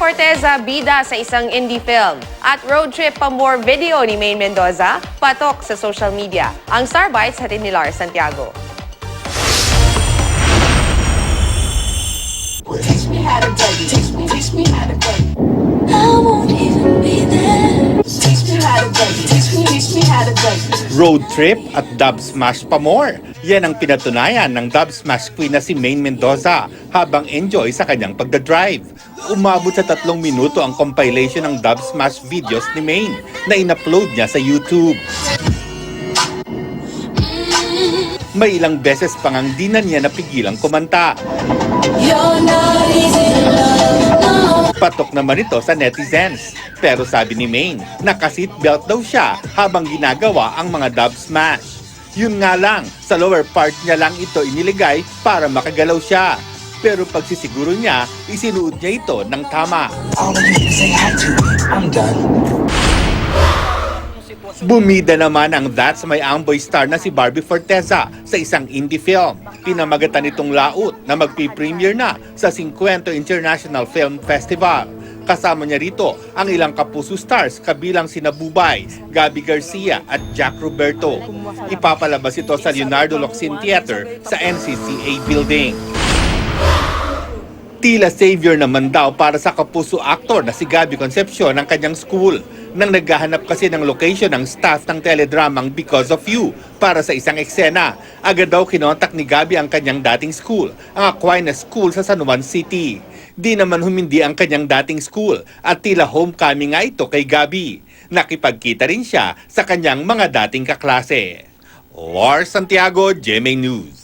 Forteza bida sa isang indie film. At road trip pa more video ni Maine Mendoza, patok sa social media. Ang Star Bites hatid ni Lars Santiago. Teach me how to date. Teach me how to date. I won't even be there. Teach me how to date. Teach me how to date. Road trip at dub smash pa more. Yan ang pinatunayan ng dub smash queen na si Maine Mendoza habang enjoy sa kanyang pagdadrive. Umabot sa 3 minuto ang compilation ng dub smash videos ni Maine na in-upload niya sa YouTube. May ilang beses pang ang di na niya napigilang kumanta. You're not easy to love, no. Patok naman ito sa netizens. Pero sabi ni Maine, naka-seatbelt daw siya habang ginagawa ang mga dub smash. Yun nga lang, sa lower part niya lang ito iniligay para makagalaw siya. Pero pagsisiguro niya, isinuot niya ito ng tama. All of you can say hi to me. I'm done. Bumida naman ang That's My Amboy star na si Barbie Forteza sa isang indie film. Pinamagatan itong laot na magpi-premiere na sa 50 International Film Festival. Kasama niya rito ang ilang kapuso stars kabilang sina Bubay, Gabby Garcia at Jack Roberto. Ipapalabas ito sa Leonardo Locsin Theater sa NCCA Building. Tila savior naman daw para sa kapuso actor na si Gabby Concepcion ng kanyang school nang naghahanap kasi ng location ng staff ng teledramang Because of You para sa isang eksena. Agad daw kinontak ni Gabby ang kanyang dating school, ang Aquinas School sa San Juan City. Di naman humindi ang kanyang dating school at tila homecoming nga ito kay Gabby. Nakipagkita rin siya sa kanyang mga dating kaklase. Lars Santiago, GMA News.